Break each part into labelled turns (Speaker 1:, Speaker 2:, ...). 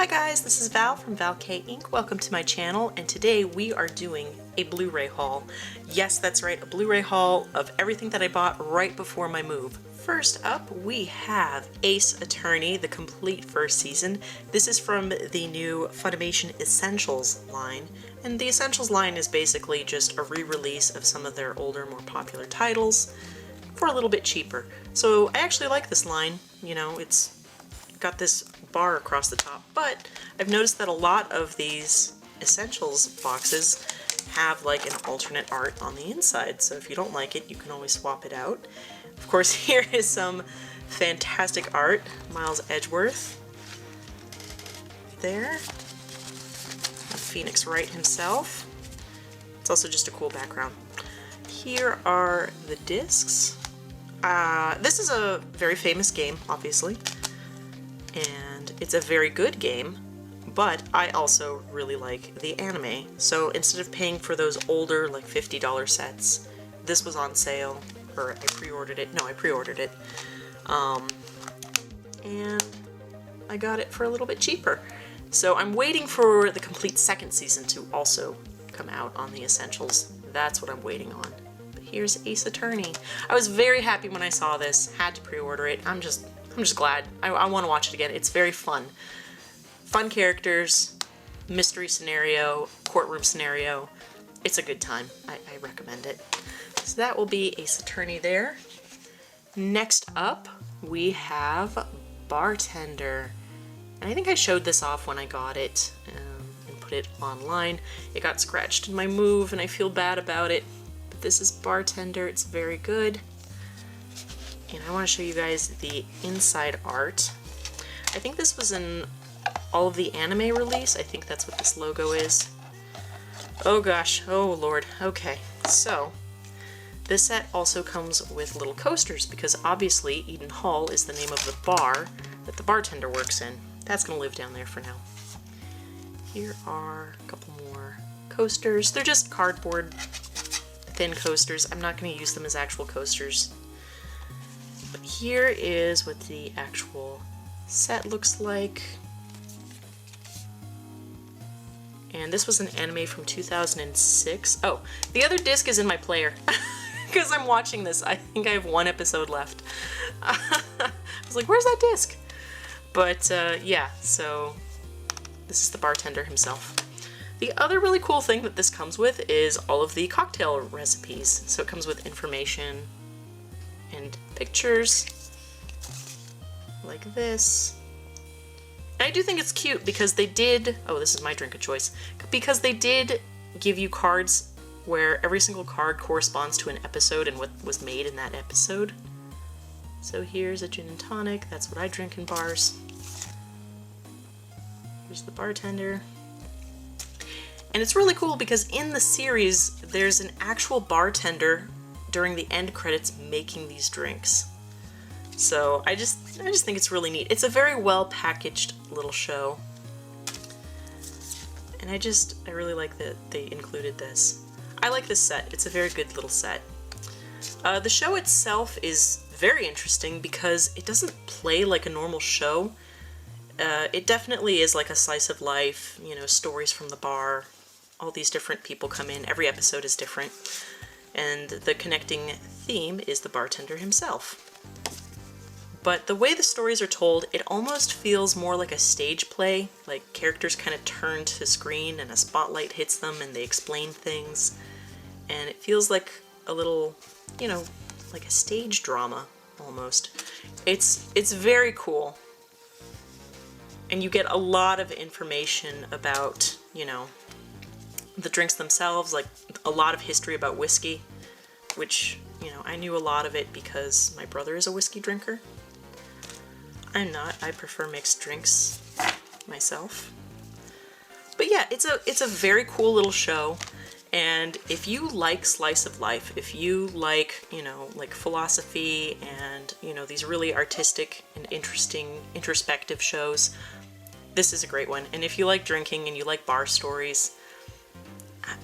Speaker 1: Hi guys, this is Val from valkayink. Welcome to my channel, and today we are doing a Blu-ray haul. Yes, that's right, a Blu-ray haul of everything that I bought right before my move. First up, we have Ace Attorney, the complete first season. This is from the new Funimation Essentials line, and the Essentials line is basically just a re-release of some of their older, more popular titles for a little bit cheaper. So I actually like this line. You know, it's got this bar across the top, but I've noticed that a lot of these Essentials boxes have like an alternate art on the inside, so if you don't like it, you can always swap it out. Of course, here is some fantastic art. Miles Edgeworth there. Phoenix Wright himself. It's also just a cool background. Here are the discs. This is a very famous game, obviously, and it's a very good game, but I also really like the anime. So instead of paying for those older, like $50 sets, this was on sale, or I pre-ordered it. No, I pre-ordered it. And I got it for a little bit cheaper. So I'm waiting for the complete second season to also come out on the Essentials. That's what I'm waiting on. But here's Ace Attorney. I was very happy when I saw this, had to pre-order it. I'm just glad. I want to watch it again. It's very fun. Fun characters, mystery scenario, courtroom scenario. It's a good time. I recommend it. So that will be Ace Attorney there. Next up, we have Bartender. And I think I showed this off when I got it and put it online. It got scratched in my move and I feel bad about it. But this is Bartender. It's very good. And I want to show you guys the inside art. I think this was in all of the anime release. I think that's what this logo is. Oh gosh, oh lord. Okay, so this set also comes with little coasters because obviously Eden Hall is the name of the bar that the bartender works in. That's gonna live down there for now. Here are a couple more coasters. They're just cardboard thin coasters. I'm not gonna use them as actual coasters. But here is what the actual set looks like. And this was an anime from 2006. Oh, the other disc is in my player because I'm watching this. I think I have one episode left. I was like, where's that disc? But yeah, so this is the bartender himself. The other really cool thing that this comes with is all of the cocktail recipes. So it comes with information and pictures like this. And I do think it's cute because they did, oh, this is my drink of choice, because they did give you cards where every single card corresponds to an episode and what was made in that episode. So here's a gin and tonic. That's what I drink in bars. Here's the bartender. And it's really cool because in the series, there's an actual bartender during the end credits making these drinks. So I just think it's really neat. It's a very well packaged little show. And I really like that they included this. I like this set. It's a very good little set. The show itself is very interesting because it doesn't play like a normal show. It definitely is like a slice of life, you know, stories from the bar. All these different people come in. Every episode is different. And the connecting theme is the bartender himself. But the way the stories are told, it almost feels more like a stage play, like characters kind of turn to screen and a spotlight hits them and they explain things. And it feels like a little, you know, like a stage drama almost. It's very cool. And you get a lot of information about, you know, the drinks themselves, like a lot of history about whiskey, which, you know, I knew a lot of it because my brother is a whiskey drinker. I'm not. I prefer mixed drinks myself. But yeah, it's a very cool little show. And if you like slice of life, if you like, you know, like philosophy and, you know, these really artistic and interesting, introspective shows, this is a great one. And if you like drinking and you like bar stories,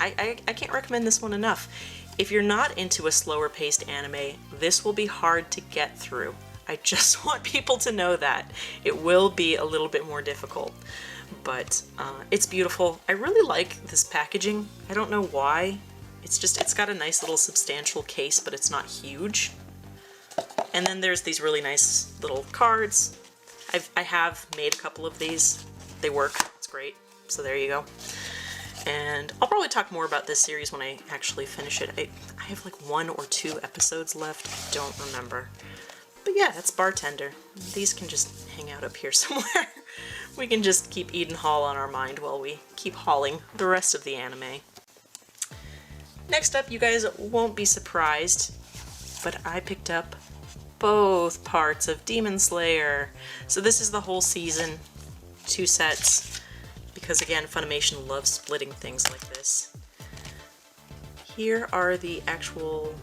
Speaker 1: I can't recommend this one enough. If you're not into a slower paced anime, this will be hard to get through. I just want people to know that. It will be a little bit more difficult. but it's beautiful. I really like this packaging. I don't know why. It's got a nice little substantial case, but it's not huge. And then there's these really nice little cards. I have made a couple of these. They work. It's great. So there you go. And I'll probably talk more about this series when I actually finish it. I have like 1 or 2 episodes left. I don't remember. But yeah, that's Bartender. These can just hang out up here somewhere. We can just keep Eden Hall on our mind while we keep hauling the rest of the anime. Next up, you guys won't be surprised, but I picked up both parts of Demon Slayer. So this is the whole season, 2 sets, because again, Funimation loves splitting things like this. Here are the actual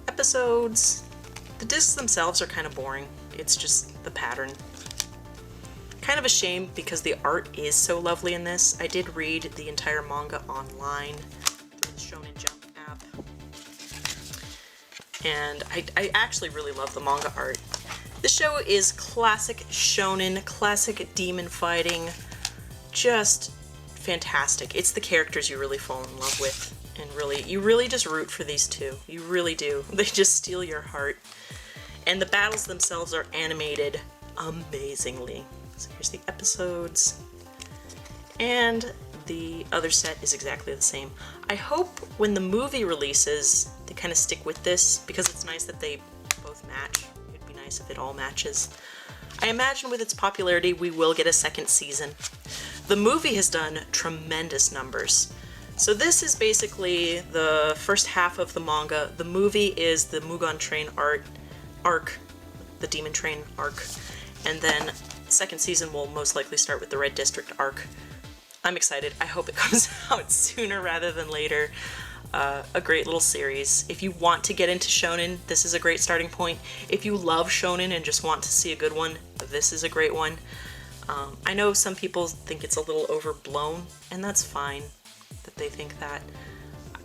Speaker 1: episodes. The discs themselves are kind of boring. It's just the pattern. Kind of a shame because the art is so lovely in this. I did read the entire manga online through the Shonen Jump app. And I actually really love the manga art. The show is classic shonen, classic demon fighting, just fantastic. It's the characters you really fall in love with, and you really just root for these two. You really do. They just steal your heart. And the battles themselves are animated amazingly. So here's the episodes. And the other set is exactly the same. I hope when the movie releases, they kind of stick with this, because it's nice that they both match. It'd be nice if it all matches. I imagine with its popularity, we will get a second season. The movie has done tremendous numbers. So this is basically the first half of the manga. The movie is the Mugen Train arc, the Demon Train arc, and then second season will most likely start with the Red District arc. I'm excited. I hope it comes out sooner rather than later. A great little series. If you want to get into shonen, this is a great starting point. If you love shonen and just want to see a good one, this is a great one. I know some people think it's a little overblown, and that's fine that they think that.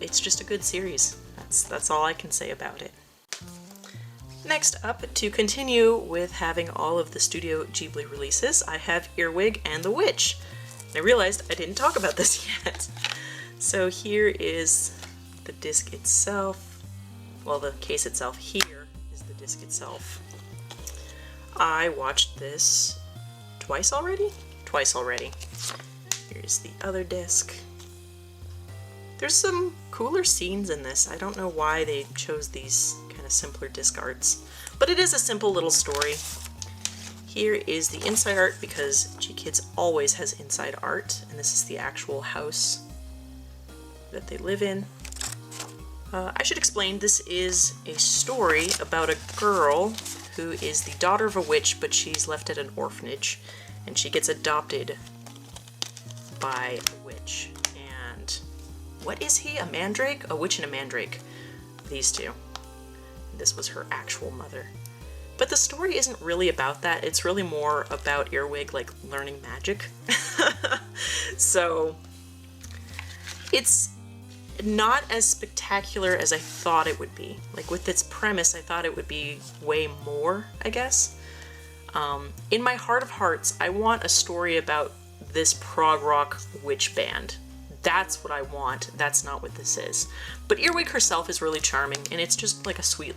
Speaker 1: It's just a good series. That's all I can say about it. Next up, to continue with having all of the Studio Ghibli releases, I have Earwig and the Witch. And I realized I didn't talk about this yet. So here is the disc itself. Well, the case itself. Here is the disc itself. I watched this twice already? Twice already. Here's the other disc. There's some cooler scenes in this. I don't know why they chose these kind of simpler disc arts, but it is a simple little story. Here is the inside art, because G-Kids always has inside art, and this is the actual house that they live in. I should explain, this is a story about a girl who is the daughter of a witch, but she's left at an orphanage, and she gets adopted by a witch. And what is he? A mandrake? A witch and a mandrake. These two. This was her actual mother. But the story isn't really about that. It's really more about Earwig, like, learning magic. So it's not as spectacular as I thought it would be. Like, with its premise, I thought it would be way more, I guess. In my heart of hearts, I want a story about this prog rock witch band. That's what I want. That's not what this is. But Earwig herself is really charming, and it's just like a sweet,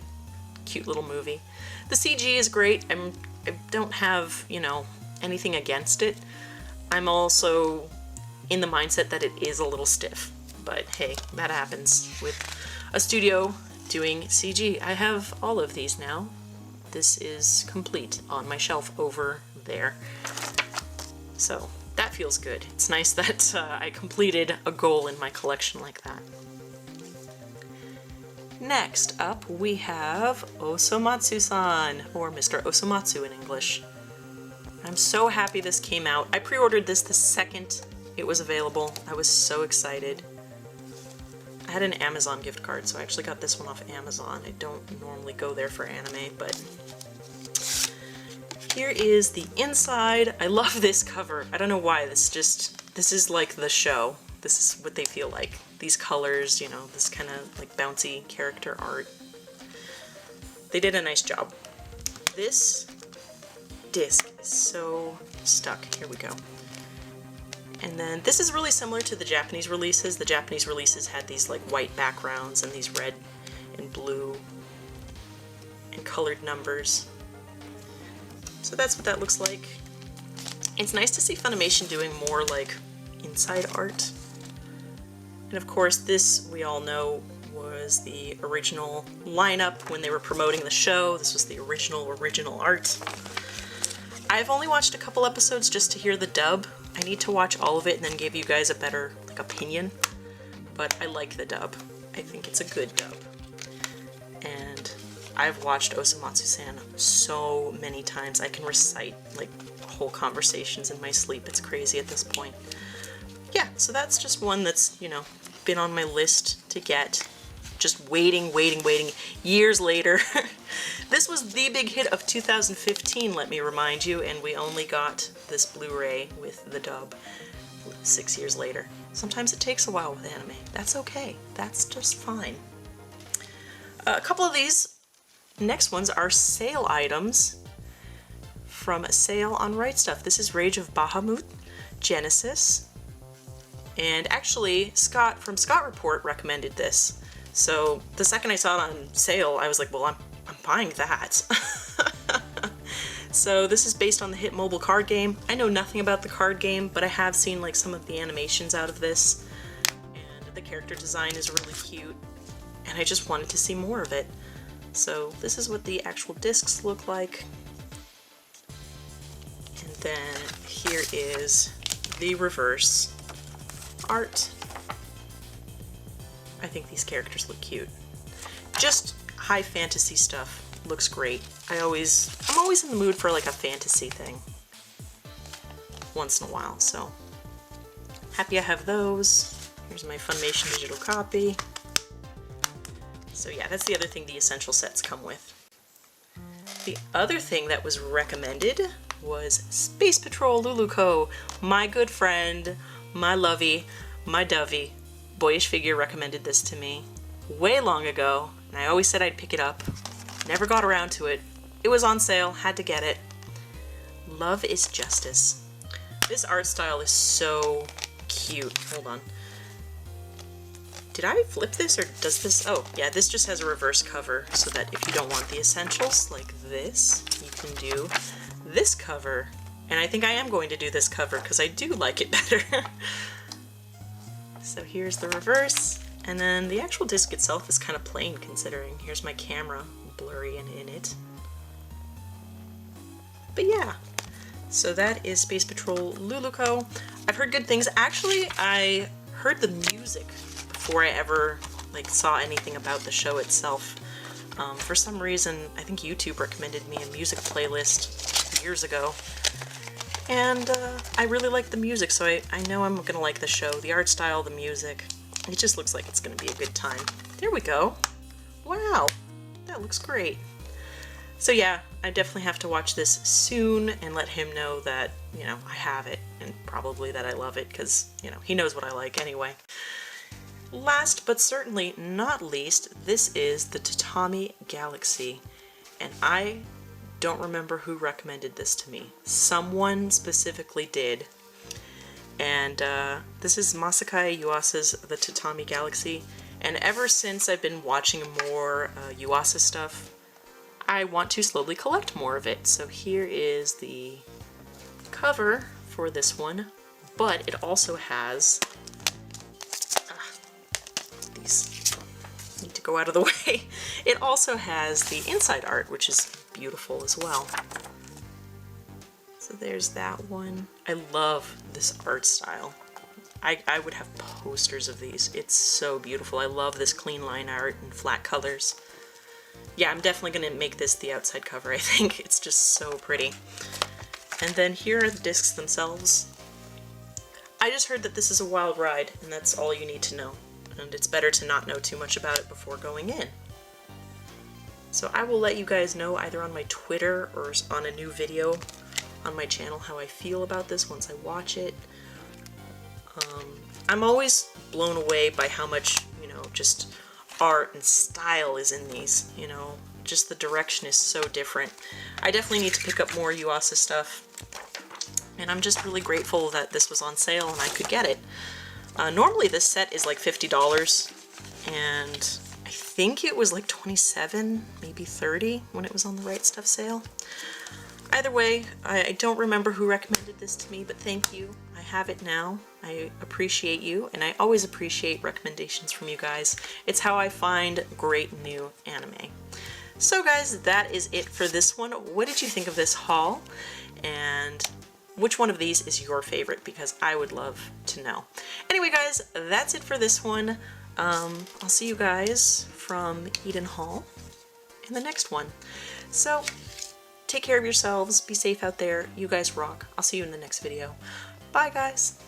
Speaker 1: cute little movie. The CG is great. I don't have, anything against it. I'm also in the mindset that it is a little stiff. But hey, that happens with a studio doing CG. I have all of these now. This is complete on my shelf over there. So that feels good. It's nice that I completed a goal in my collection like that. Next up, we have Osomatsu-san, or Mr. Osomatsu in English. I'm so happy this came out. I pre-ordered this the second it was available. I was so excited. I had an Amazon gift card, so I actually got this one off Amazon. I don't normally go there for anime, but here is the inside. I love this cover. I don't know why. This is like the show. This is what they feel like. These colors, this kind of like bouncy character art. They did a nice job. This disc is so stuck. Here we go. And then this is really similar to the Japanese releases. The Japanese releases had these like white backgrounds and these red and blue and colored numbers. So that's what that looks like. It's nice to see Funimation doing more like inside art. And of course this, we all know, was the original lineup when they were promoting the show. This was the original art. I've only watched a couple episodes just to hear the dub. I need to watch all of it and then give you guys a better like opinion. But I like the dub. I think it's a good dub. And I've watched Osomatsu-san so many times. I can recite like whole conversations in my sleep. It's crazy at this point. Yeah, so that's just one that's, you know, been on my list to get. Just waiting years later. This was the big hit of 2015, let me remind you, and we only got this Blu-ray with the dub 6 years later. Sometimes it takes a while with anime. That's okay. That's just fine. A couple of these next ones are sale items from Sale on Right Stuff. This is Rage of Bahamut, Genesis, and actually Scott from Scott Report recommended this. So the second I saw it on sale, I was like, well, I'm buying that. So this is based on the hit mobile card game. I know nothing about the card game, but I have seen like some of the animations out of this, and the character design is really cute, and I just wanted to see more of it. So this is what the actual discs look like. And then here is the reverse art. I think these characters look cute. Just high fantasy stuff. Looks great. I'm always in the mood for like a fantasy thing once in a while, so happy I have those. Here's my Funimation digital copy. So yeah, that's the other thing the essential sets come with. The other thing that was recommended was Space Patrol Luluco. My good friend, my lovey, my dovey, Boyish Figure recommended this to me way long ago, and I always said I'd pick it up. Never got around to it. It was on sale, had to get it. Love is Justice. This art style is so cute. Hold on. Did I flip this, or does this? Oh, yeah, this just has a reverse cover, so that if you don't want the essentials like this, you can do this cover. And I think I am going to do this cover because I do like it better. So here's the reverse, and then the actual disc itself is kind of plain considering. Here's my camera, blurry and in it. But yeah, so that is Space Patrol Luluco. I've heard good things. Actually, I heard the music before I ever like saw anything about the show itself. For some reason, I think YouTube recommended me a music playlist years ago. And I really like the music, so I know I'm gonna like the show. The art style, the music, it just looks like it's gonna be a good time. There we go. Wow, that looks great. So yeah, I definitely have to watch this soon and let him know that, you know, I have it, and probably that I love it, because, you know, he knows what I like anyway. Last but certainly not least, this is the Tatami Galaxy, and I don't remember who recommended this to me. Someone specifically did. And this is Masakai Yuasa's The Tatami Galaxy. And ever since I've been watching more Yuasa stuff, I want to slowly collect more of it. So here is the cover for this one. But it also has... these need to go out of the way. It also has the inside art, which is beautiful as well. So there's that one. I love this art style. I would have posters of these. It's so beautiful. I love this clean line art and flat colors. Yeah, I'm definitely going to make this the outside cover, I think. It's just so pretty. And then here are the discs themselves. I just heard that this is a wild ride, and that's all you need to know. And it's better to not know too much about it before going in. So I will let you guys know either on my Twitter or on a new video on my channel how I feel about this once I watch it. I'm always blown away by how much, you know, just art and style is in these, you know. Just the direction is so different. I definitely need to pick up more Yuasa stuff. and I'm just really grateful that this was on sale and I could get it. Normally this set is like $50, and I think it was like $27, maybe $30 when it was on the Right Stuff sale. Either way, I don't remember who recommended this to me, but thank you. I have it now. I appreciate you, and I always appreciate recommendations from you guys. It's how I find great new anime. So guys, that is it for this one. What did you think of this haul? And which one of these is your favorite? Because I would love to know. Anyway guys, that's it for this one. I'll see you guys from Eden Hall in the next one. So, take care of yourselves, be safe out there, you guys rock. I'll see you in the next video. Bye guys!